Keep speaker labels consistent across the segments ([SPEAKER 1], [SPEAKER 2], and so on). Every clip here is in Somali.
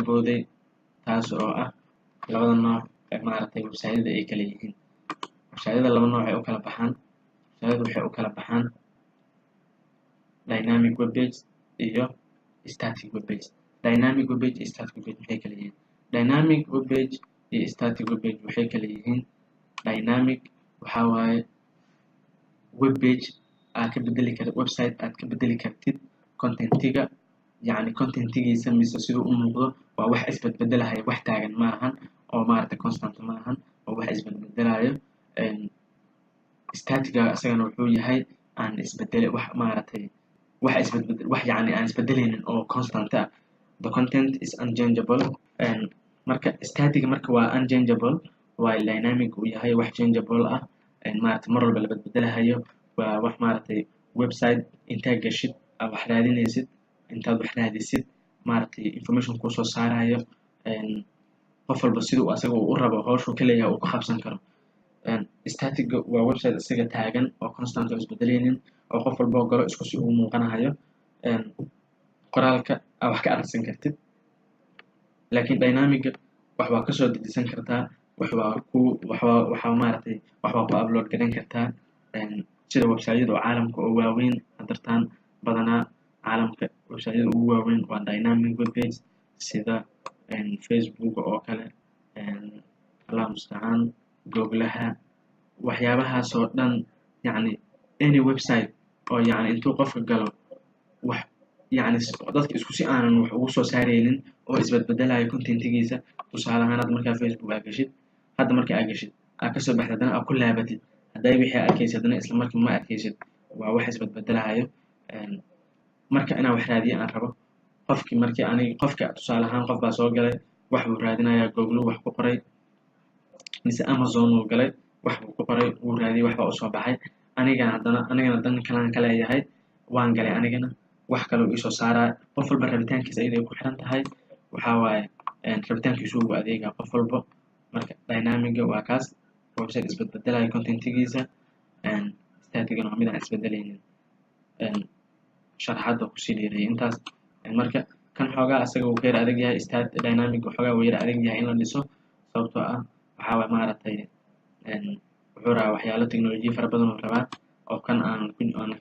[SPEAKER 1] booday taas oo ah labada nooc maaragtay website-yada ay kala yihiin. website-yada laba nooc ay u kala baxaan. website-yadu waxay u kala baxaan dynamic web page iyo static web page. dynamic web page iyo static web page maxay kala yihiin? dynamic web page iyo static web page waxay kala yihiin. dynamic waxaa waaye web page aad ka bedeli kartid, website aad ka bedeli kartid contentiga, yacni contentigiisa mise siduu u muuqdo waa wax isbedbedelayo, wax taagan ma ahan oo maaragtay constant ma ahan oo wax isbedbedelayo. statiga asagana wuxuu yahay aan isbedele wax maaragtay wax isbedbedel wax yacni aan isbedeleynin oo constant ah. the content is unchangeable. marka static marka waa unchangeable, while dynamic uu yahay wax changeable ah, maaragtay mar walba la bedbedelahayo. waa wax maaragtay website intaad gashid aad wax raadinaysid, intaad wax raadisid maaragtay information kuu soo saarayo, qof walba siduu asaga u rabo hawshuu ka leeyahay uu ku qabsan karo. static waa website isaga taagan oo constant oo isbedeleynin oo qof walba oo galo isku si uu muuqanayo, qoraalka aad wax ka akhrisan kartid. laakiin dynamic wax waa kasoo dejisan kartaa, waxaa maaragtay wax waa ku upload garan kartaa. sida website-yada oo caalamka oo waaweyn hadartaan badanaa caalamka website-yada ugu waaweyn waa dynamic web page, sida Facebook oo kale, allah mustacaan, googlaha, waxyaabahaas oo dhan. yacni any website oo yacni intuu qofka galo wax yacni dadka isku si aanan wax ugu soo saaraynin oo isbedbedelayo contentigiisa. tusaale ahaan hadda markaa Facebook aad gashid, hadda marka aad gashid aad kasoo baxdid haddana aad ku laabatid, hadday wixii arkaysid haddana isla markii ma arkaysid, waa wax isbedbedelayo. marka inaan wax raadiyo aan rabo, qofkii markii aniga qofka tusaale ahaan qof baa soo galay wax buu raadinayaa, google wax ku qoray mise Amazon uu galay wax buu ku qoray, wuu raadiyay wax baa u soo baxay. anigana dan kalaan ka leeyahay, waan galay anigana wax kale uu isoo saaraa. qof walba rabitaankiisa iyada ay ku xiran tahay, waxaa waaye rabitaankiisu ugu adeegaa qof walba. marka dynamic-ga waa kaas website isbedbedelayo contentigiisa, static-gana waa mid aan isbedeleynin. sharaxaadda kusii dheereeyay intaas. marka kan xoogaa asaga uu ka yar adag yahay, dynamic xoogaa uu yar adag yahay in la dhiso, sababtoo ah waxaa waaye maaragtay wuxuu rabaa waxyaalo technology fara badan uu rabaa oo kan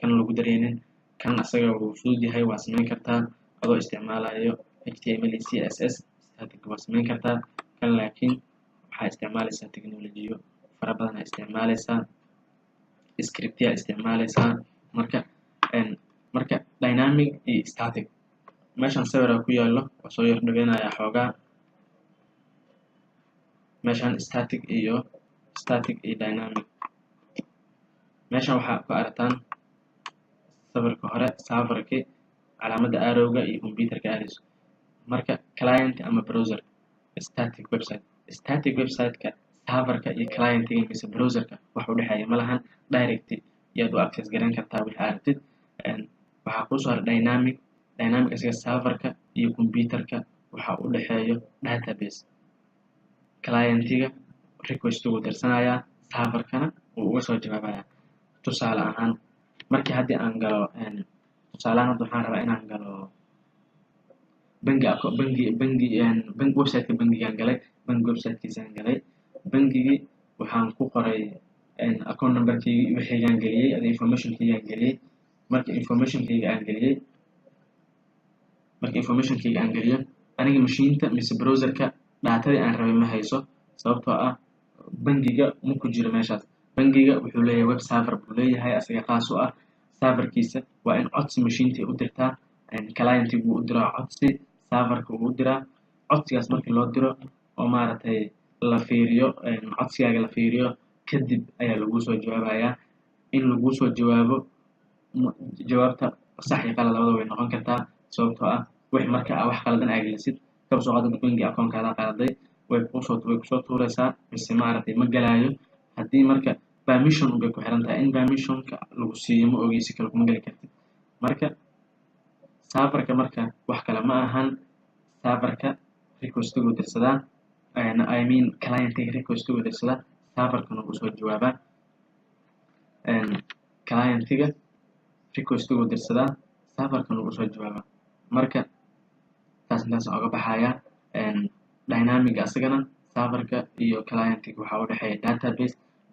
[SPEAKER 1] kan lagu dareenin. kan asaga wuu fudud yahay, waa samayn kartaa adoo isticmaalayo HTML iyo CSS. static waa samayn kartaa, kan laakiin waxaa isticmaalaysaa technology fara badan aa isticmaalaysaa, script yaa isticmaalaysaa. marka dynamic iyo static meeshan sawir ku yaallo waa soo yar dhaweynayaa xoogaa. meeshan static iyo dynamic, meeshan waxaa ku aragtaan sawirka hore serverkii calaamadda arrowga iyo computerka aadayso. marka client ama browser static website-ka serverka iyo client-ga mise browserka wax u dhexeeya ma lahan, direct yaad u access garan kartaa wixii aad rabtid. waxaa kuu soo haray dynamic isaga serverka iyo computerka waxaa u dhexeeyo database. client-ga request uu dirsanayaa, serverkana wuu uga soo jawaabayaa. tusaale ahaan markii haddii aan galo, tusaale ahaan waxaan rabaa inaan galo website-ka bangigaan galay, website-kiisaan galay, bangigii waxaan ku qoray account number-kii wixiigaan geliyey, information-kiygaan geliyey. marka information-kiyga aan geliyo aniga mashiinta mise browserka dhaatadii aan rabay ma hayso, sababtoo ah bangiga ma ku jiro meeshaas. bangiga wuxuu leeyahay web server buu leeyahay asaga qaas u ah. serverkiisa waa in codsi mashiintii u dirtaa, client-gu u diraa codsi, serverka uu u diraa. codsigaas markii loo diro oo maaragtay la fiiriyo, codsigaaga la fiiriyo kadib ayaa laguu soo jawaabayaa. in laguu soo jawaabo jawaabta sax iyo qalad labada way noqon kartaa, sababtoo ah marka wax qaladan aad gelisid kaba soo qaado bangi account-kaada qaladay way kusoo tuuraysaa mise maaragtay ma galaayo. haddii marka permission bay ku xiran tahay, in permission-ka lagu siiyo ma ogeysi kale kuma geli kartid. marka serverka marka wax kale ma ahan, serverka request-gu dirsadaa, client-ga request-gu dirsadaa, serverkana wuu soo jawaabaa. client-ga request-gu dirsadaa, serverkana wuu soo jawaabaa. marka taas intaas oga baxayaa. dynamic asagana serverka iyo clientiga waxaa u dhexeeya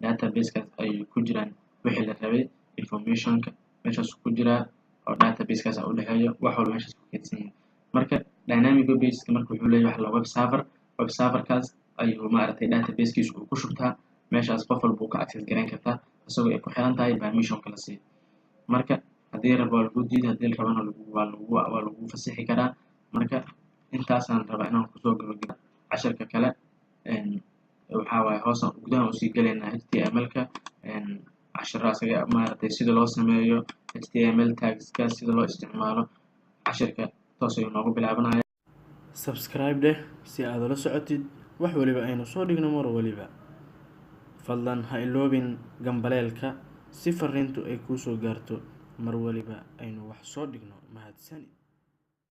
[SPEAKER 1] databasekaas ay ku jiraan wixii la rabay informationka meeshaas ku jiraa oo databasekaas u dhexeeyo wax walba meeshaas ku kaydsan yihiin marka dynamic web pageska marka wuxuu leeyahay wax la web serverkaas ayuu maaragtay databasekiisa uu ku shubtaa meeshaas qof walba uu ka access gareyn kartaa isagoo ay ku xiran tahay permissionka la siiyo marka haddii rabo waa lagu diidi haddii la rabana waa lagu fasixi karaa marka intaasaan rabaa inaan kusoo gabagabo casharka kale waxaa waaye hoosaan gudaha usii gelaynaa html-ka cashiro asaga maaragtay sida loo sameeyo html tagska sida loo isticmaalo cashirka toos ayuu noogu bilaabanaya
[SPEAKER 2] subscribe dheh si aad ula socotid wax waliba aynu soo dhigno mar waliba fadlan ha iloobin gambaleelka si fariintu ay kuu soo gaarto mar waliba aynu wax soo dhigno mahadsanid